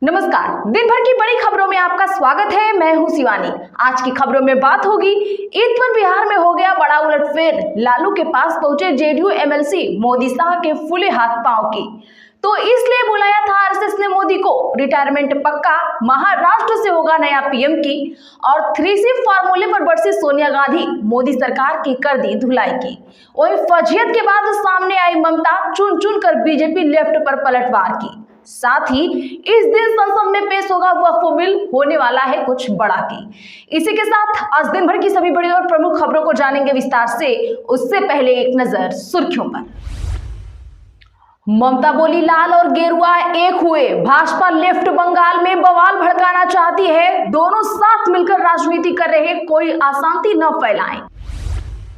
नमस्कार। दिन भर की बड़ी खबरों में आपका स्वागत है। मैं हूं शिवानी। आज की खबरों में बात होगी, ईद पर बिहार में हो गया बड़ा उलटफेर। लालू के पास पहुंचे जेडीयू एमएलसी, मोदी शाह के फूले हाथ पांव की। तो इसलिए बुलाया था आरएसएस ने मोदी को। रिटायरमेंट पक्का, महाराष्ट्र से होगा नया पीएम की। और 3C फार्मूले पर बरसी सोनिया गांधी, मोदी सरकार की कर दी धुलाई की। वही फजीहत के बाद सामने आई ममता, चुन चुन कर बीजेपी लेफ्ट पर पलटवार की। साथ ही इस दिन संसद में पेश होगा वक्फ बिल, होने वाला है कुछ बड़ा की। इसी के साथ आज दिन भर की सभी बड़ी और प्रमुख खबरों को जानेंगे विस्तार से। उससे पहले एक नजर सुर्खियों पर। ममता बोली, लाल और गेरुआ एक हुए। भाजपा लेफ्ट बंगाल में बवाल भड़काना चाहती है। दोनों साथ मिलकर राजनीति कर रहे, कोई अशांति न फैलाएं।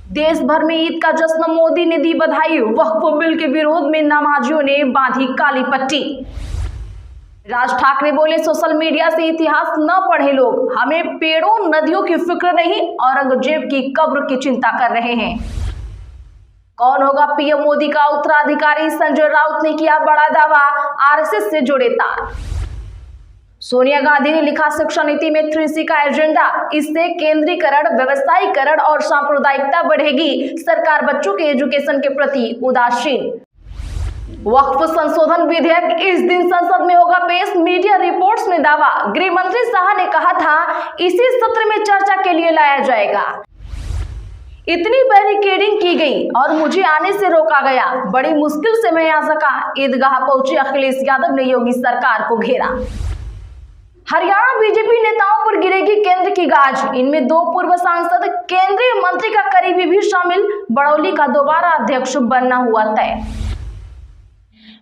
देश भर में ईद का जश्न, मोदी ने दी बधाई। वक्फ बिल के विरोध में नमाजियों ने बांधी काली पट्टी। राज ठाकरे बोले, सोशल मीडिया से इतिहास न पढ़े लोग, हमें पेड़ों नदियों की फिक्र नहीं, औरंगजेब की कब्र की चिंता कर रहे हैं। कौन होगा पीएम मोदी का उत्तराधिकारी, संजय राउत ने किया बड़ा दावा, आरएसएस से जुड़े तार। सोनिया गांधी ने लिखा, शिक्षा नीति में 3C का एजेंडा, इससे केंद्रीकरण, व्यवसायीकरण और सांप्रदायिकता बढ़ेगी। सरकार बच्चों के एजुकेशन के प्रति उदासीन। वक्फ संशोधन विधेयक इस दिन संसद में होगा पेश, मीडिया रिपोर्ट्स में दावा। गृह मंत्री शाह ने कहा था इसी सत्र में चर्चा के लिए लाया जाएगा। इतनी बैरिकेडिंग की गई और मुझे आने से रोका गया, बड़ी मुश्किल से मैं आ सका। ईदगाह पहुंचे अखिलेश यादव ने योगी सरकार को घेरा। हरियाणा बीजेपी नेताओं पर गिरेगी केंद्र की गाज, इनमें 2 पूर्व सांसद, केंद्रीय मंत्री का करीबी भी शामिल। बड़ौली का दोबारा अध्यक्ष बनना हुआ तय।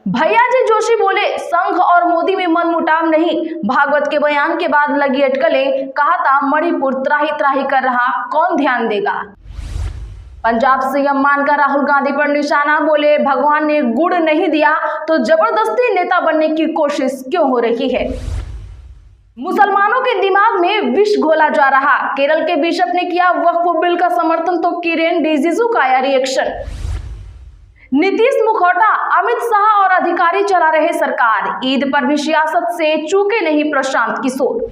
भैयाजी जोशी बोले, संघ और मोदी में मनमुटाव नहीं। भागवत के बयान के बाद लगी अटकलें, कहा था मणिपुर त्राही त्राही कर रहा, कौन ध्यान देगा। पंजाब सीएम मानकर राहुल गांधी पर निशाना, बोले भगवान ने गुड़ नहीं दिया तो जबरदस्ती नेता बनने की कोशिश क्यों हो रही है। मुसलमानों के दिमाग में विष घोला जा रहा, केरल के बिशप ने किया वक्फ बिल का समर्थन तो किरेन रिजिजू का आया रिएक्शन। नीतीश मुखौटा, अमित शाह और अधिकारी चला रहे सरकार। ईद पर भी सियासत से चूके नहीं प्रशांत किशोर।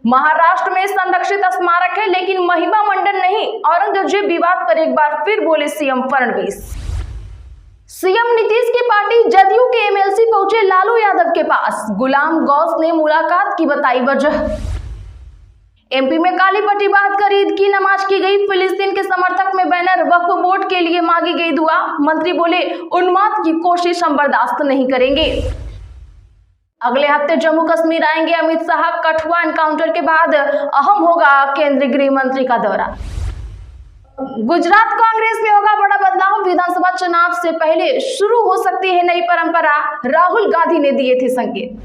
महाराष्ट्र में संरक्षित स्मारक है लेकिन महिमा मंडन नहीं, औरंगजेब विवाद पर एक बार फिर बोले सीएम फडणवीस। सीएम नीतीश की पार्टी जदयू के एमएलसी पहुंचे लालू यादव के पास, गुलाम गौस ने मुलाकात की बताई वजह। एमपी में काली पट्टी बात कर ईद की नमाज की गई, फिलिस्तीन के समर्थक में बैनर, वक्फ बोर्ड के लिए मांगी गई दुआ। मंत्री बोले, उन्माद की कोशिश हम बर्दाश्त नहीं करेंगे। अगले हफ्ते जम्मू कश्मीर आएंगे अमित शाह, कठुआ एनकाउंटर के बाद अहम होगा केंद्रीय गृह मंत्री का दौरा। गुजरात कांग्रेस में होगा बड़ा बदलाव, विधानसभा चुनाव से पहले शुरू हो सकती है नई परंपरा, राहुल गांधी ने दिए थे संकेत।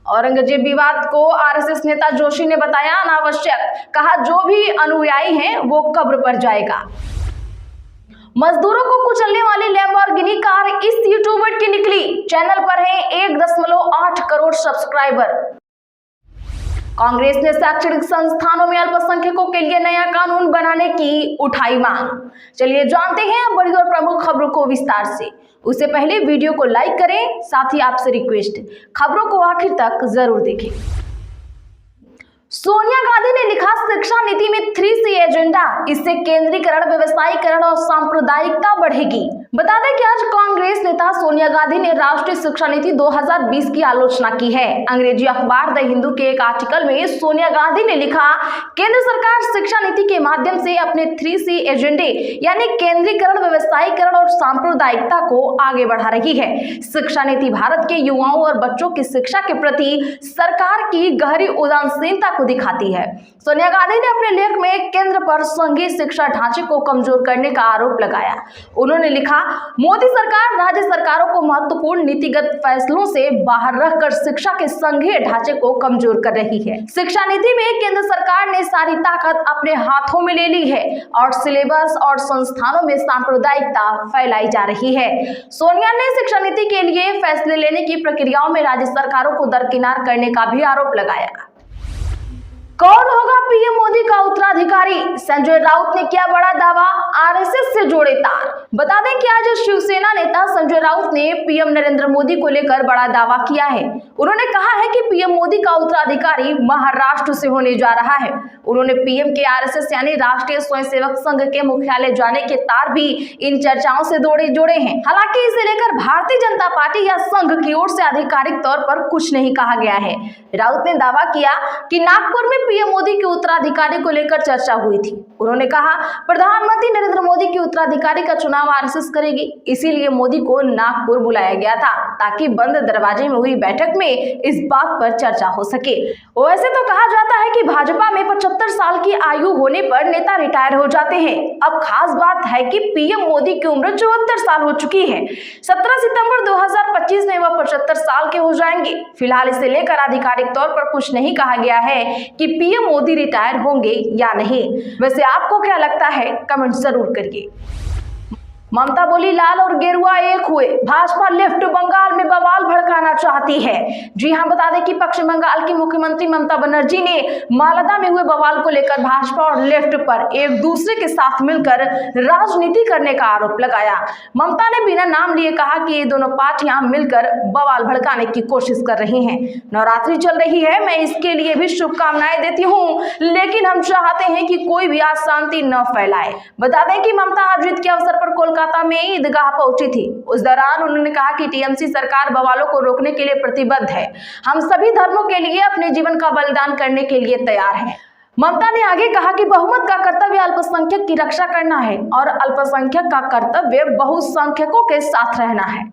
औरंगजेब विवाद को आरएसएस नेता जोशी ने बताया अनावश्यक, कहा जो भी अनुयायी हैं वो कब्र पर जाएगा। मजदूरों को कुचलने वाली लैम्बोर्गिनी कार इस यूट्यूबर की निकली, चैनल पर है 1.8 करोड़ सब्सक्राइबर। कांग्रेस ने शैक्षणिक संस्थानों में अल्पसंख्यकों के लिए नया कानून बनाने की उठाई मांग। चलिए जानते हैं बड़ी और प्रमुख खबरों को विस्तार से। उससे पहले वीडियो को लाइक करें, साथ ही आपसे रिक्वेस्ट, खबरों को आखिर तक जरूर देखें। सोनिया गांधी ने लिखा, शिक्षा नीति में 3C एजेंडा, इससे केंद्रीकरण, व्यवसायीकरण और सांप्रदायिकता बढ़ेगी। बता दें कि आज कांग्रेस नेता सोनिया गांधी ने राष्ट्रीय शिक्षा नीति 2020 की आलोचना की है। अंग्रेजी अखबार द हिंदू के एक आर्टिकल में सोनिया गांधी ने लिखा, केंद्र सरकार शिक्षा नीति के माध्यम से अपने 3C एजेंडे यानी केंद्रीकरण, व्यवसायीकरण और सांप्रदायिकता को आगे बढ़ा रही है। शिक्षा नीति भारत के युवाओं और बच्चों की शिक्षा के प्रति सरकार की गहरी उदासीनता को दिखाती है। सोनिया गांधी ने अपने लेख में केंद्र पर संघीय शिक्षा ढांचे को कमजोर करने का आरोप लगाया। उन्होंने लिखा, मोदी सरकार राज्य सरकारों को महत्वपूर्ण नीतिगत फैसलों से बाहर रखकर शिक्षा के संघीय ढांचे को कमजोर कर रही है। शिक्षा नीति में केंद्र सरकार ने सारी ताकत अपने हाथों में ले ली है और सिलेबस और संस्थानों में सांप्रदायिकता फैलाई जा रही है। सोनिया ने शिक्षा नीति के लिए फैसले लेने की प्रक्रियाओं में राज्य सरकारों को दरकिनार करने का भी आरोप लगाया। कौन होगा पीएम मोदी का उत्तराधिकारी? संजय राउत ने किया बड़ा दावा, आरएसएस से जोड़े तार। बता दें कि आज शिवसेना नेता संजय राउत ने पीएम नरेंद्र मोदी को लेकर बड़ा दावा किया है। उन्होंने कहा है कि पीएम मोदी का उत्तराधिकारी महाराष्ट्र से होने जा रहा है। उन्होंने पीएम के आरएसएस यानी राष्ट्रीय स्वयंसेवक संघ के मुख्यालय जाने के तार भी इन चर्चाओं से जोड़े हैं। हालांकि इसे लेकर भारतीय जनता पार्टी या संघ की ओर से आधिकारिक तौर पर कुछ नहीं कहा गया है। राउत ने दावा किया कि नागपुर में पीएम मोदी के उत्तराधिकारी को लेकर चर्चा हुई थी। उन्होंने कहा, प्रधानमंत्री नरेंद्र मोदी के उत्तराधिकारी का चुनाव आरएसएस करेगी, इसीलिए मोदी को नागपुर बुलाया गया था ताकि बंद दरवाजे में हुई बैठक में इस बात पर चर्चा हो सके। वैसे तो कहा जाता है कि भाजपा में 75 साल की आयु होने पर नेता रिटायर हो जाते हैं। अब खास बात है कि पीएम मोदी की उम्र 74 साल हो चुकी है। 17 सितंबर 2025 में वह 75 साल के हो जाएंगे। फिलहाल इसे लेकर आधिकारिक तौर पर कुछ नहीं कहा गया है कि पीएम मोदी रिटायर होंगे या नहीं। वैसे आपको क्या लगता है, कमेंट जरूर करिए। ममता बोली, लाल और गेरुआ एक हुए, भाजपा लेफ्ट बंगाल में बवाल भड़काना चाहती है। जी हां, बता दें कि पश्चिम बंगाल की मुख्यमंत्री ममता बनर्जी ने मालदा में हुए बवाल को लेकर भाजपा और लेफ्ट पर एक दूसरे के साथ मिलकर राजनीति करने का आरोप लगाया। ममता ने बिना नाम लिए कहा कि ये दोनों पार्टियां मिलकर बवाल भड़काने की कोशिश कर रही हैं। नवरात्रि चल रही है, मैं इसके लिए भी शुभकामनाएं देती हूं, लेकिन हम चाहते हैं कि कोई भी अशांति न फैलाए। बता दें कि ममता आज ईद के अवसर पर कोलकाता में ईदगाह पहुंची थी। उस दौरान उन्होंने कहा कि टीएमसी सरकार बवालों को रोकने के लिए प्रतिबद्ध है। हम सभी धर्मों के लिए अपने जीवन का बलिदान करने के लिए तैयार हैं। ममता ने आगे कहा कि बहुमत का कर्तव्य अल्पसंख्यक की रक्षा करना है और अल्पसंख्यक का कर्तव्य बहुसंख्यकों के साथ रहना है।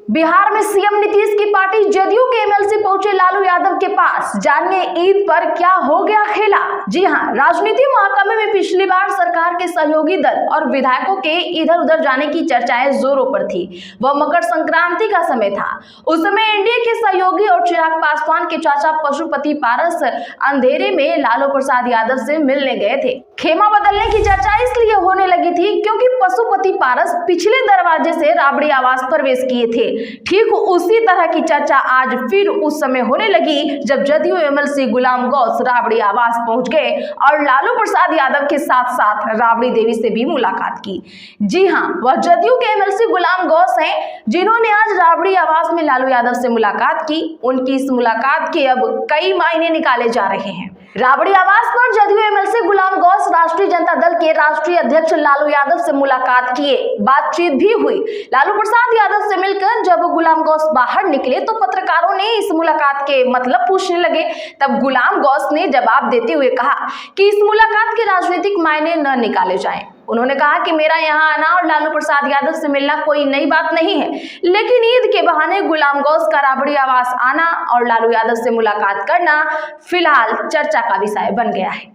बिहार में सीएम नीतीश की पार्टी जदयू के एमएलसी पहुंचे लालू यादव के पास। जानिए ईद पर क्या हो गया खेला। जी हां, राजनीति महकमे में पिछली बार सरकार के सहयोगी दल और विधायकों के इधर उधर जाने की चर्चाएं जोरों पर थी। वह मकर संक्रांति का समय था। उस समय एनडीए के सहयोगी और चिराग पासवान के चाचा पशुपति पारस अंधेरे में लालू प्रसाद यादव से मिलने गए थे। खेमा बदलने की चर्चा इसलिए होने लगी थी क्योंकि पशुपति पारस पिछले दरवाजे से राबड़ी आवास प्रवेश किए थे। ठीक उसी तरह की चर्चा आज फिर उस समय होने लगी जब जदयू एमएलसी गुलाम गौस राबड़ी आवास पहुंच गए और लालू प्रसाद यादव के साथ साथ राबड़ी देवी से भी मुलाकात की। जी हां, वह जदयू के एमएलसी गुलाम गौस हैं जिन्होंने आज राबड़ी आवास में लालू यादव से मुलाकात की। उनकी इस मुलाकात के अब कई मायने निकाले जा रहे हैं। राबड़ी आवास पर जदयू एमएलसी गुलाम गौस राष्ट्रीय जनता दल के राष्ट्रीय अध्यक्ष लालू यादव से मुलाकात किए, बातचीत भी हुई। लालू प्रसाद यादव से मिलकर जब गुलाम गौस बाहर निकले तो पत्रकारों ने इस मुलाकात के मतलब पूछने लगे। तब गुलाम गौस ने जवाब देते हुए कहा कि इस मुलाकात के राजनीतिक मायने न निकाले जाएं। उन्होंने कहा कि मेरा यहां आना और लालू प्रसाद यादव से मिलना कोई नई बात नहीं है, लेकिन ईद के बहाने गुलाम गौस का राबड़ी आवास आना और लालू यादव से मुलाकात करना फिलहाल चर्चा का विषय बन गया है।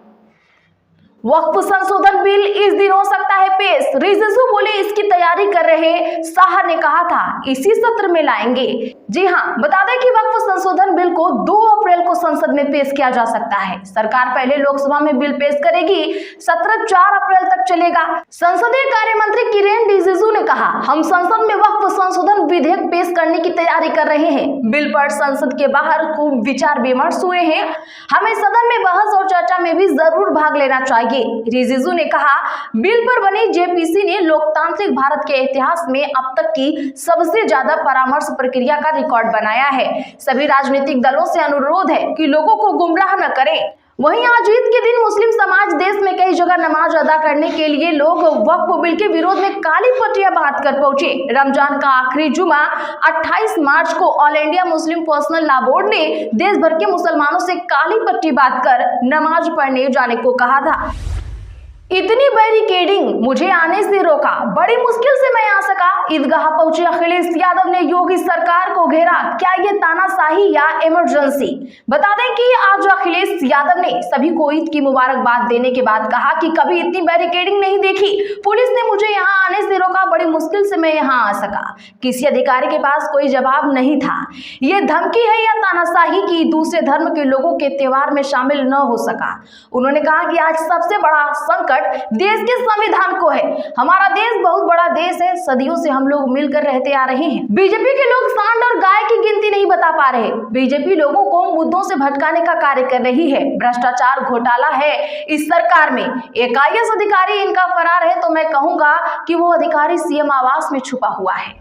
वक्फ संशोधन बिल इस दिन हो सकता है पेश। रिजिजू बोले इसकी तैयारी कर रहे, शाह ने कहा था इसी सत्र में लाएंगे। जी हां, बता दें कि वक्फ संशोधन बिल को 2 अप्रैल को संसद में पेश किया जा सकता है। सरकार पहले लोकसभा में बिल पेश करेगी। सत्र 4 अप्रैल तक चलेगा। संसदीय कार्य मंत्री किरेन रिजिजू ने कहा, हम संसद में वक्फ संशोधन विधेयक पेश करने की तैयारी कर रहे हैं। बिल पर संसद के बाहर खूब विचार विमर्श हुए हैं। हमें सदन में बहस और चर्चा में भी जरूर भाग लेना चाहिए। रिजिजू ने कहा, बिल पर बनी जेपीसी ने लोकतांत्रिक भारत के इतिहास में अब तक की सबसे ज्यादा परामर्श प्रक्रिया का रिकॉर्ड बनाया है। सभी राजनीतिक दलों से अनुरोध है कि लोगों को गुमराह न करें। वहीं आज ईद के दिन मुस्लिम समाज देश में कई जगह नमाज अदा करने के लिए लोग वक्फ बिल के विरोध में काली पट्टियां बांधकर पहुंचे। रमजान का आखिरी जुमा 28 मार्च को all India Muslim personal law board ने देश भर के मुसलमानों से काली पट्टी बांधकर नमाज पढ़ने जाने को कहा था। इतनी बैरिकेडिंग मुझे आने से रोका, बड़ी मुश्किल से मैं आ सका। ईदगाह पहुंचे अखिलेश यादव ने योगी सरकार को घेरा, क्या ये तानाशाही या इमरजेंसी। बता दें कि आज अखिलेश यादव ने सभी को ईद की मुबारकबाद देने के बाद कहा कि कभी इतनी बैरिकेडिंग नहीं देखी। पुलिस ने मुझे यहाँ आने से रोका, बड़ी मुश्किल से मैं यहाँ आ सका। किसी अधिकारी के पास कोई जवाब नहीं था। ये धमकी है या तानाशाही कि दूसरे धर्म के लोगों के त्योहार में शामिल न हो सका। उन्होंने कहा कि आज सबसे बड़ा संकट देश के संविधान को है। हमारा देश बहुत बड़ा देश है, सदियों से हम लोग मिलकर रहते आ रहे हैं। बीजेपी के लोग सांड और गाय की गिनती नहीं बता पा पा रहे। बीजेपी लोगों को मुद्दों से भटकाने का कार्य कर रही है। भ्रष्टाचार घोटाला है इस सरकार में। एक IAS अधिकारी इनका फरार है तो मैं कहूंगा कि वो अधिकारी CM आवास में छुपा हुआ है।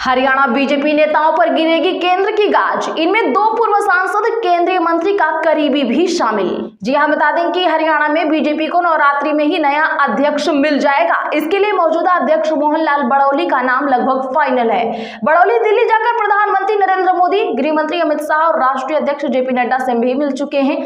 हरियाणा बीजेपी नेताओं पर गिरेगी केंद्र की गाज। इनमें 2 पूर्व सांसद, केंद्रीय मंत्री का करीबी भी शामिल। जी हां, बता दें कि हरियाणा में बीजेपी को नवरात्रि में ही नया अध्यक्ष मिल जाएगा। इसके लिए मौजूदा अध्यक्ष मोहन लाल बड़ौली का नाम लगभग फाइनल है। बड़ौली दिल्ली जाकर प्रधानमंत्री नरेंद्र मोदी, गृह मंत्री अमित शाह और राष्ट्रीय अध्यक्ष JP नड्डा से भी मिल चुके हैं।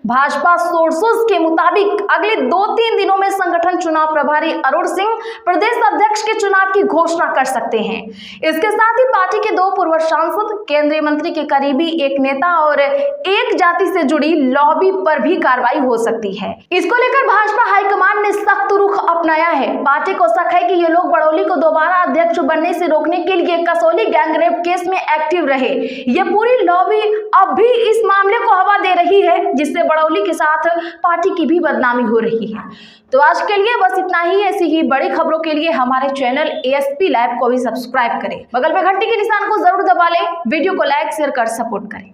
भाजपा सोर्सेस के मुताबिक अगले 2-3 दिनों में संगठन चुनाव प्रभारी अरुण सिंह प्रदेश अध्यक्ष के चुनाव की घोषणा कर सकते हैं। इसके साथ ही पार्टी के 2 पूर्व सांसद, केंद्रीय मंत्री के करीबी एक नेता और एक जाति से जुड़ी लॉबी पर भी कार्रवाई हो सकती है। इसको लेकर भाजपा हाईकमान ने सख्त रुख अपनाया है। पार्टी को शक है कि ये लोग बड़ौली को दोबारा अध्यक्ष बनने से रोकने के लिए कसौली गैंगरेप केस में एक्टिव रहे। ये पूरी लॉबी अब भी इस मामले को हवा दे रही है, जिससे बड़ौली के साथ पार्टी की भी बदनामी हो रही है। तो आज के लिए बस इतना ही। ऐसी ही बड़ी खबरों के लिए हमारे चैनल ASP लाइव को भी सब्सक्राइब करें। बगल में घंटी के निशान को जरूर दबा लें। वीडियो को लाइक शेयर कर सपोर्ट करें।